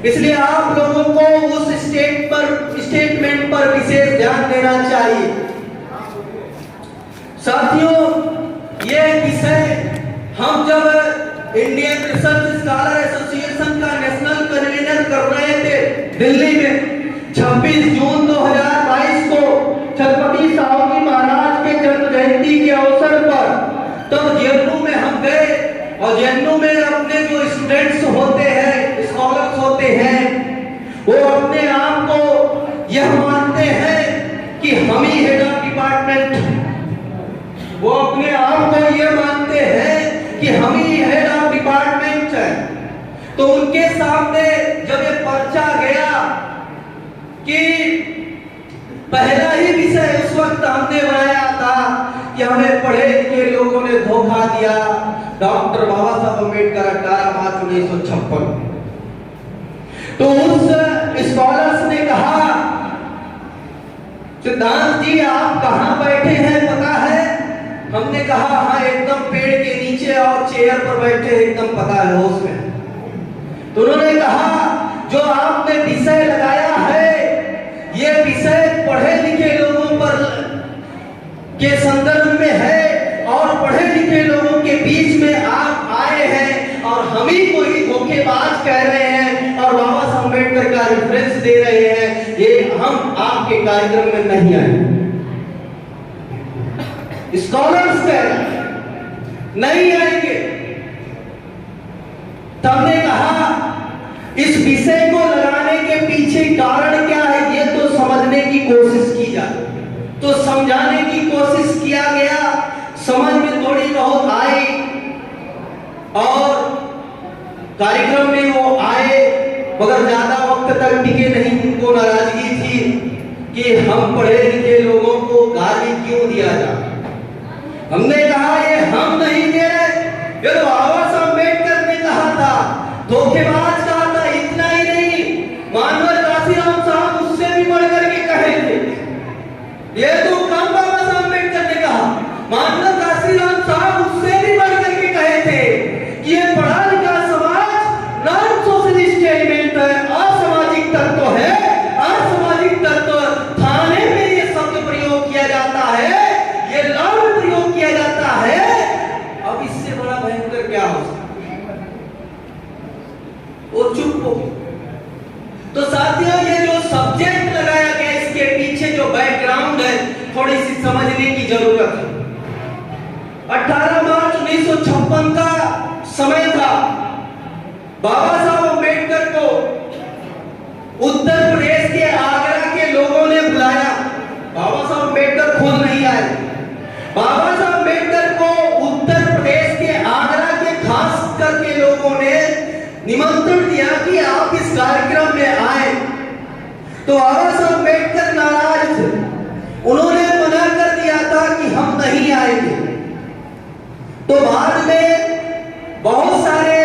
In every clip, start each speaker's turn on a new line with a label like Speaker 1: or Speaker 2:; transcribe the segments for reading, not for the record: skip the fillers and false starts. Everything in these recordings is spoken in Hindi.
Speaker 1: इसलिए आप लोगों को उस स्टेटमेंट पर विशेष ध्यान देना चाहिए। साथियों, ये विषय हम जब इंडियन रिसर्च स्कॉलर एसोसिएशन का नेशनल कन्वीनर कर रहे थे दिल्ली में 26 जून 2022 को छत्रपति साहू महाराज के जन्म जयंती के अवसर पर, तब जेएनयू में हम गए और जेएनयू में अपने जो स्टूडेंट्स होते हैं, स्कॉलर्स होते हैं, वो अपने आप को यह मानते हैं कि हम ही हेड ऑफ डिपार्टमेंट, वो अपने आप को यह मानते हैं कि हम ही हेड ऑफ डिपार्टमेंट है। तो उनके सामने जब ये पर्चा गया कि पहला ही विषय उस वक्त हमने बनाया था कि हमें पढ़े लिखे लोगों ने धोखा दिया, डॉक्टर बाबा साहब अम्बेडकर 18 मार्च 1956। तो उस स्कॉलर्स ने कहा, सिद्धांत जी आप कहां बैठे हैं पता है? हमने कहा हाँ एकदम पेड़ के नीचे और चेयर पर बैठे एकदम पता है, होश में। तो उन्होंने कहा जो आपने विषय लगाया है, ये विषय पढ़े लिखे लोगों पर के संदर्भ में है और पढ़े लिखे लोगों के बीच में आप आए हैं और हम ही को ही धोखेबाज कह रहे हैं और बाबा साहब अम्बेडकर का रेफरेंस दे रहे हैं। ये हम आपके कार्यक्रम में नहीं आए। स्कॉलर्स नहीं आएंगे। हमने कहा इस विषय को लगाने के पीछे कारण क्या है, ये तो समझने की कोशिश की जाए। तो समझाने की कोशिश किया गया, समझ में थोड़ी बहुत आई और कार्यक्रम में वो आए, मगर ज्यादा वक्त तक टिके नहीं। उनको नाराजगी थी कि हम पढ़े लिखे लोगों को गाली क्यों दिया जाए। हमने कहा ये हम नहीं दे रहे, ये तो बाबा साहब अम्बेडकर ने कहा था, धोखेबाज कहा था। इतना ही नहीं, मानवर काशीराम साहब उससे भी बढ़ करके कहे थे। ये तो कम बाबा साहब अम्बेडकर ने कहा, मानवर काशीराम साहब उससे भी बढ़ करके कहे थे कि ये पढ़ा लिखा समाज नॉन सोशलिस्ट एलिमेंट है, असामाजिक तत्व है। असामाजिक तत्व थाने में ये शब्द प्रयोग किया जाता है, ये लफ्ज प्रयोग किया जाता है। अब इससे बड़ा भयंकर क्या हो सकता है? वो चुप हो गए। तो साथियों, ये जो सब्जेक्ट लगाया गया, इसके पीछे जो बैकग्राउंड है, थोड़ी सी समझने की जरूरत है। 18 मार्च 1956 का समय था। बाबा साहब अम्बेडकर को उत्तर प्रदेश के आगरा के लोगों ने बुलाया। बाबा साहब अम्बेडकर खुद नहीं आए। बाबा साहब अम्बेडकर को उत्तर प्रदेश के आगरा के खास करके लोगों ने निमंत्रण दिया कि आप इस कार्यक्रम में आए। तो बाबा साहब अम्बेडकर नाराज थे, उन्होंने मना कर दिया था कि हम नहीं आएंगे। तो बाद में बहुत सारे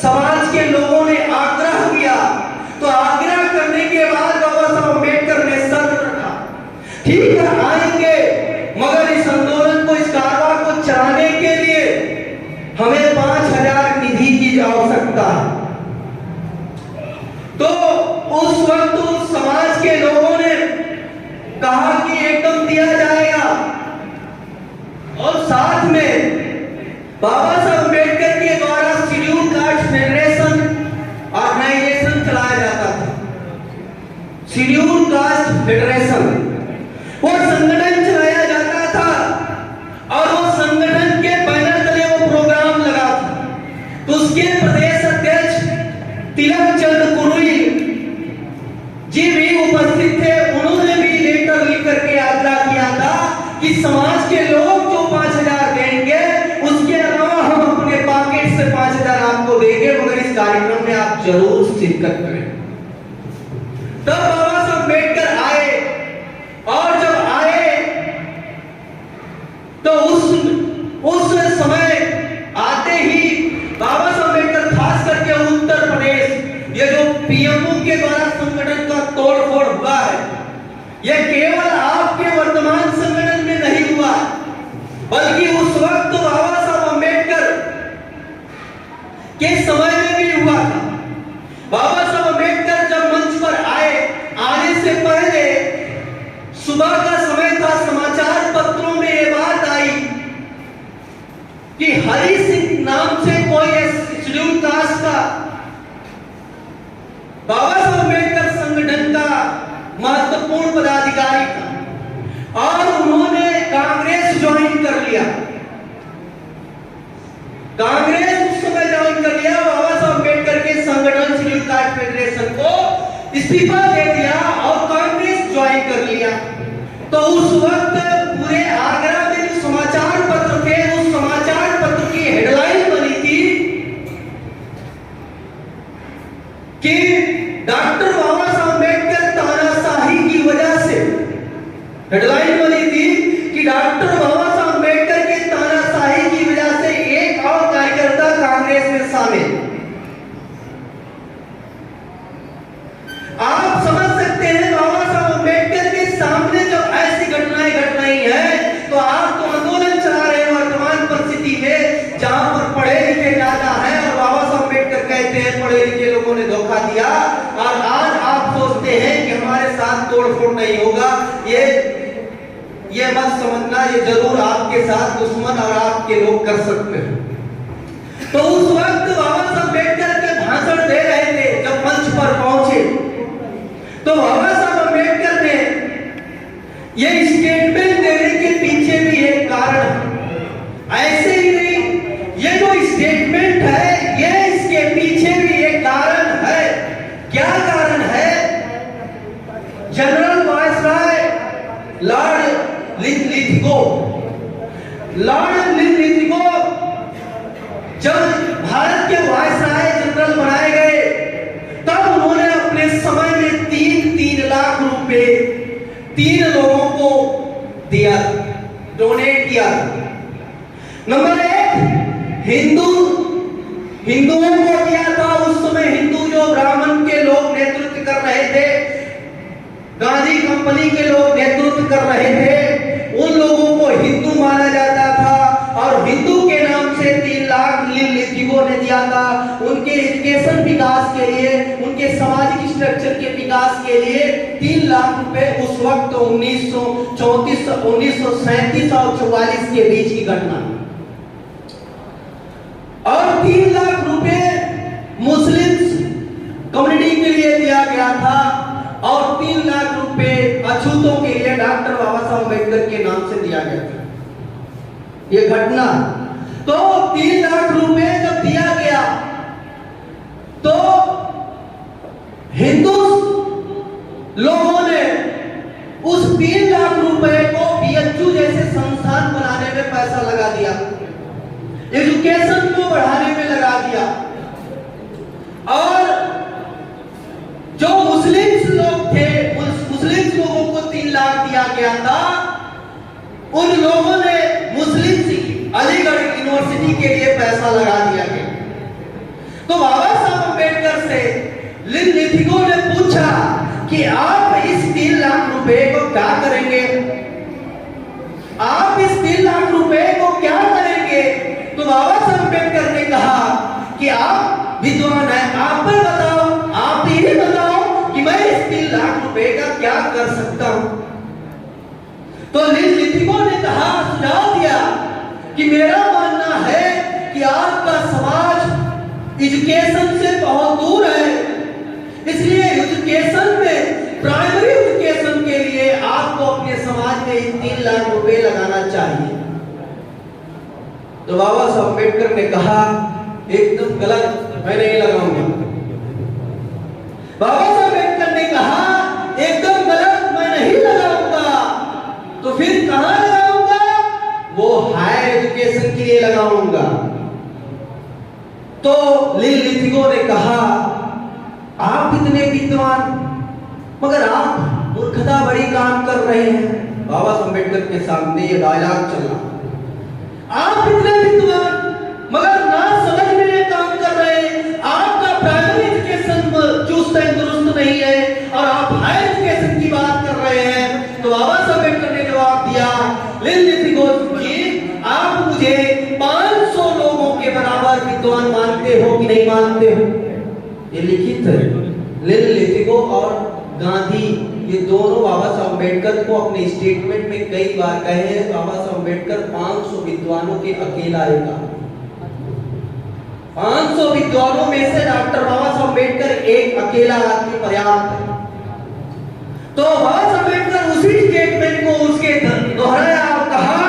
Speaker 1: समाज के लोगों ने आग्रह किया। तो आग्रह करने के बाद बाबा साहब अम्बेडकर ने शर्त रखा, ठीक है आएंगे, मगर इस आंदोलन को, इस कारवां को चलाने के लिए हमें 5000 निधि की आवश्यकता है। तो उस वक्त उस समाज के लोगों ने कहा कि एकदम दिया जाएगा। और साथ में बाबा साहब अम्बेडकर के द्वारा शेड्यूल कास्ट फेडरेशन ऑर्गेनाइजेशन चलाया जाता था। शेड्यूल कास्ट फेडरेशन वो संगठन चलाया जाता था और वो संगठन के बैनर तले वो प्रोग्राम लगा था। तो उसके प्रदेश अध्यक्ष तिलक चंद कुरुई जी भी उपस्थित थे। उन्होंने भी लेटर लिख करके आग्रह किया था कि समाज के लोग जो 5000 देंगे, उसके अलावा हम अपने पॉकेट से 5000 आपको देंगे, मगर इस कार्यक्रम में आप जरूर शिरकत करें। तब बाबा साहब अम्बेडकर आए और जब आए तो उस समय आते ही बाबा साहब अम्बेडकर खास करके उत्तर प्रदेश, ये जो पीएमओ के द्वारा संगठन का तोड़फोड़ हुआ है, ये केवल आपके वर्तमान संगठन में नहीं हुआ, बल्कि उस वक्त बाबा साहब अम्बेडकर के समय में भी हुआ था। बाबा साहब अम्बेडकर कि हरि सिंह नाम से कोई शेड्यूल कास्ट का बाबा साहब अम्बेडकर संगठन का महत्वपूर्ण पदाधिकारी था और उन्होंने कांग्रेस ज्वाइन कर लिया। कांग्रेस उस समय ज्वाइन कर लिया, बाबा साहब अम्बेडकर के संगठन शेड्यूल कास्ट फेडरेशन को इस्तीफा दे दिया और कांग्रेस ज्वाइन कर लिया। तो उस वक्त पूरे आगरा में जो समाचार पत्र थे, उस समाचार पत्र की हेडलाइन बनी थी कि डॉक्टर बाबा साहब अम्बेडकर तानाशाही की वजह से, हेडलाइन बनी थी कि डॉक्टर बाबा साहब अम्बेडकर के तानाशाही की वजह से एक और कार्यकर्ता कांग्रेस में शामिल। आप समझ सकते हैं बाबा साहब अम्बेडकर के सामने जब ऐसी घटनाएं घट रही हैं तो आप तो आंदोलन चला रहे हैं वर्तमान परिस्थिति में, जहां पर पढ़े लिखे ज्यादा है और बाबा साहब अम्बेडकर कहते हैं पढ़े लिखे लोगों ने धोखा दिया, और आज आप सोचते हैं कि हमारे साथ तोड़फोड़ नहीं होगा। ये मत समझना, ये जरूर आपके साथ दुश्मन और आपके लोग कर सकते हैं। तो उस वक्त बाबा साहब अम्बेडकर के भाषण दे रहे थे, जब मंच पर पहुंचे तो बाबा साहब अम्बेडकर ने ये स्टेटमेंट देने के पीछे भी एक कारण है। ऐसे ही नहीं, ये जो स्टेटमेंट है ये इसके पीछे भी एक कारण है। क्या कारण है? जनरल वायसराय लॉर्ड लिथगो जब भारत के वायसराय जनरल बनाए गए तब उन्होंने अपने समय में 3 लाख रुपए 3 लोगों को दिया, डोनेट किया। नंबर 1 हिंदुओं को दिया था। उस समय हिंदू जो ब्राह्मण के लोग नेतृत्व कर रहे थे, गांधी कंपनी के लोग नेतृत्व कर रहे थे, उन लोगों को हिंदू माना जाता था और हिंदू के नाम से 3 लाख लिथगो ने दिया था। उनके एजुकेशन विकास के लिए, उनके सामाजिक स्ट्रक्चर के विकास के लिए 3 लाख रुपए उस वक्त 1937 और 44 के बीच की घटना। और 3 लाख रुपए मुस्लिम कम्युनिटी के लिए दिया गया था और 3 लाख रुपए अछूतों के लिए डॉक्टर बाबा साहब अम्बेडकर के नाम से दिया गया था। ये घटना, तो 3 लाख रुपए जब दिया गया तो हिंदू लोगों ने उस 3 लाख रुपए को बीएचयू जैसे संस्थान बनाने में पैसा लगा दिया, एजुकेशन को बढ़ाने में लगा दिया। और जो मुस्लिम लोग थे, मुस्लिम लोगों को 3 लाख दिया गया था, उन लोगों ने मुस्लिम अलीगढ़ यूनिवर्सिटी के लिए पैसा लगा दिया गया। तो बाबा साहब अम्बेडकर से लिथगो ने पूछा कि आप इस 3 लाख रुपए को क्या करेंगे? आप इस 3 लाख रुपए को क्या करेंगे? तो बाबा साहब अम्बेडकर ने कहा कि आप विद्वान हैं, आप ही बताओ, आप ही बताओ कि मैं इस 3 लाख रुपए का क्या कर सकता हूं। तो लिथगो ने कहा, सुझाव दिया कि मेरा मानना है कि आपका समाज एजुकेशन से बहुत दूर है, इसलिए एजुकेशन में, प्राइमरी एजुकेशन के लिए आपको अपने समाज में 3 लाख रुपए लगाना चाहिए। तो बाबा साहब अम्बेडकर ने कहा, एकदम गलत, मैं नहीं लगाऊंगा। बाबा साहब अम्बेडकर ने कहा, एकदम गलत, मैं नहीं लगाऊंगा। तो फिर कहां लगाऊंगा? वो हायर एजुकेशन के लिए लगाऊंगा। तो लिथगो ने कहा, आप इतने विद्वान मगर आप मूर्खता बड़ी काम कर रहे हैं। बाबा साहब अम्बेडकर के सामने ये डायलॉग चला, आप इतने विद्वान मगर ना समझ में काम कर रहे हैं, आपका प्राइमरी एजुकेशन चुस्त दुरुस्त नहीं है और आप हायर एजुकेशन की बात कर रहे हैं। तो बाबा साहब अम्बेडकर ने जवाब दिया, लिथगो जी, आप मुझे 500 लोगों के बराबर विद्वान मानते हो कि नहीं मानते हो? ये लिखित है। लिथगो और गांधी, ये दोनों बाबा साहब अम्बेडकर को अपने स्टेटमेंट में कई बार कहे हैं। बाबा साहब अम्बेडकर 500 विद्वानों के अकेला एक 500 विद्वानों में से डॉक्टर बाबा साहब अम्बेडकर एक अकेला आदमी पर्याप्त है। तो बाबा साहब अम्बेडकर उसी स्टेटमेंट को उसके दोहराया और कहा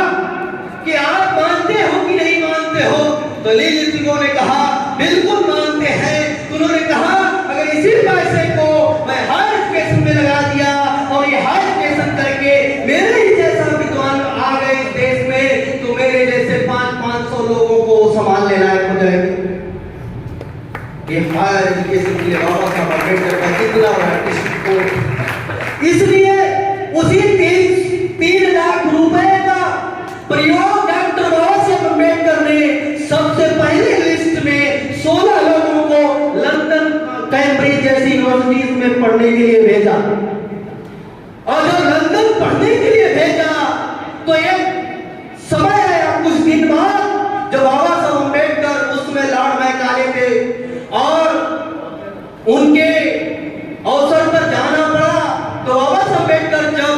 Speaker 1: कि आप मानते हो कि नहीं मानते हो? तो लिलितिगो ने कहा बिल्कुल मानते हैं। उन्होंने कहा अगर इसी पैसे को मैं हायर एजुकेशन में लगा दिया और ये हायर एजुकेशन करके मेरे ही जैसा विद्वान आ गए इस देश में, तो मेरे जैसे 500 लोगों को संभालने लायक हो जाएंगे। ये हायर एजुकेशन के लिए बाबा साहब अम्बेडकर का कितना बड़ा दृष्टिकोण। इसलिए उसी 3 लाख रुपए का प्रयोग डॉक्टर बाबा साहब अम्बेडकर ने सबसे पहले लिस्ट में 16 लोगों को लंदन, कैम्ब्रिज जैसी यूनिवर्सिटीज में पढ़ने के लिए भेजा। और जब लंदन पढ़ने के लिए भेजा तो एक समय आया कुछ दिन बाद जब बाबा साहब अम्बेडकर उसमें लॉर्ड मैकाले थे और उनके अवसर पर जाना पड़ा। तो बाबा साहब अम्बेडकर जब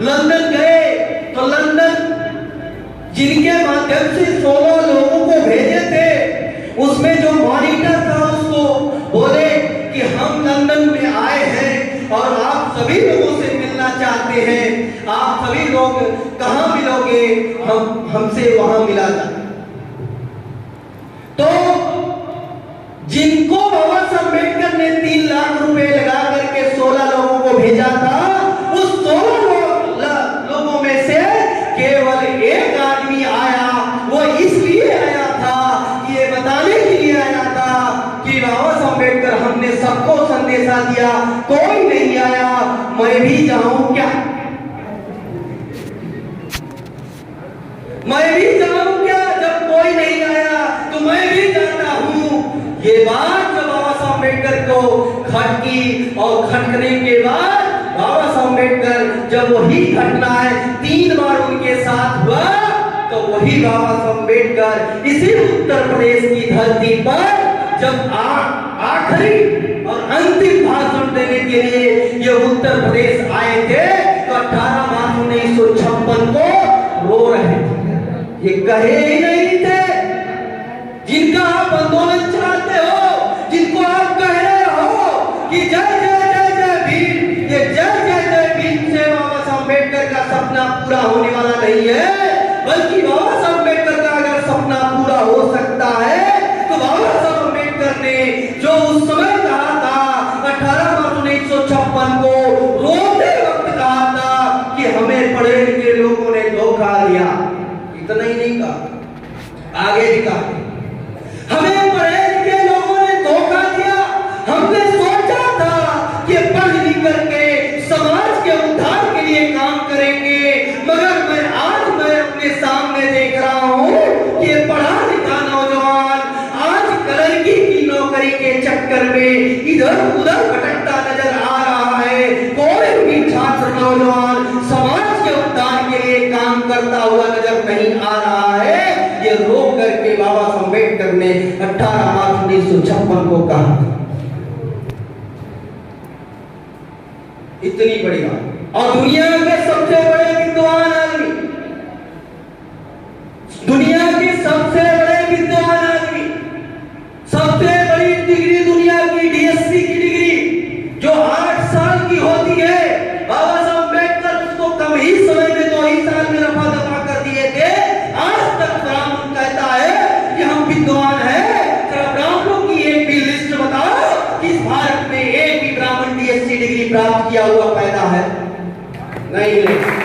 Speaker 1: लंदन गए तो लंदन जिनके माध्यम से 16 लोगों को भेजे थे, उसमें जो मॉनिटर था उसको बोले कि हम लंदन में आए हैं और आप सभी लोगों से मिलना चाहते हैं, आप सभी लोग कहां मिलोगे? हमसे वहां मिला जाए। तो जिनको बाबा साहब अम्बेडकर ने 3 लाख रुपए लगा करके 16 लोगों को भेजा था, उस 16 लोगों में से केवल एक आदमी आया। वो इसलिए आया था, ये बताने के लिए आया था कि बाबा साहब अम्बेडकर हमने सबको संदेशा दिया, कोई नहीं आया, मैं भी जाऊं क्या? मैं भी जाऊं क्या? जब कोई नहीं आया तो मैं भी जाता हूं। ये बात जब बाबा साहब अम्बेडकर को खटकी और खटकने के बाद बाबा साहब अम्बेडकर जब वही घटनाएं 3 बार उनके साथ हुआ, तो वही बाबा साहब अम्बेडकर इसी उत्तर प्रदेश की धरती पर जब आखिरी और अंतिम भाषण देने के लिए ये उत्तर प्रदेश आए थे, तो 18 मार्च 1956 को रो रहे थे। ये कहे ही नहीं थे। जिनका आप आंदोलन चलाते हो, जिनको आप कह रहे हो कि जय जय जय जय भीम, ये जय जय जय भीम से बाबा साहब अम्बेडकर का सपना पूरा होने वाला नहीं है, बल्कि बाबा साहब अम्बेडकर का अगर सपना पूरा हो सकता है तो बाबा साहब अम्बेडकर ने जो उस समय कहा था 18 मार्च 1956 को रोते वक्त कहा था कि हमें पढ़े लिखे लोगों ने धोखा दिया। इतना ही नहीं कहा, आगे भी कहा हमें पढ़े लिखे लोगों ने धोखा दिया। हमने सोचा था कि पढ़ लिख करके समाज के उद्धार के लिए काम करेंगे, मगर मैं अपने सामने देख रहा हूं कि पढ़ा लिखा नौजवान आज कलरकी की नौकरी के चक्कर में इधर उधर भटकता नजर आ रहा है। कोई भी छात्र नौजवान समाज के उद्धार के लिए काम करता हुआ नजर नहीं आ रहा है। ये रोक करके बाबा साहब अम्बेडकर ने 18 मार्च 1956 को कहा। इतनी बड़ी बात। और दुनिया के सबसे बड़े विद्वान आदमी, दुनिया के सबसे बड़े विद्वान आदमी, सबसे बड़ी डिग्री दुनिया की डीएससी की डिग्री जो 8 साल की होती है, बाबा साहब अम्बेडकर उसको कम ही समय में 2 ही साल में रफा दफा कर दिए थे। आज तक ब्राह्मण कहता है कि हम विद्वान हैं। जरा ब्राह्मणों की एक भी लिस्ट बताओ कि इस भारत में एक भी ब्राह्मण डीएससी डिग्री प्राप्त किया हुआ पैदा है? नहीं।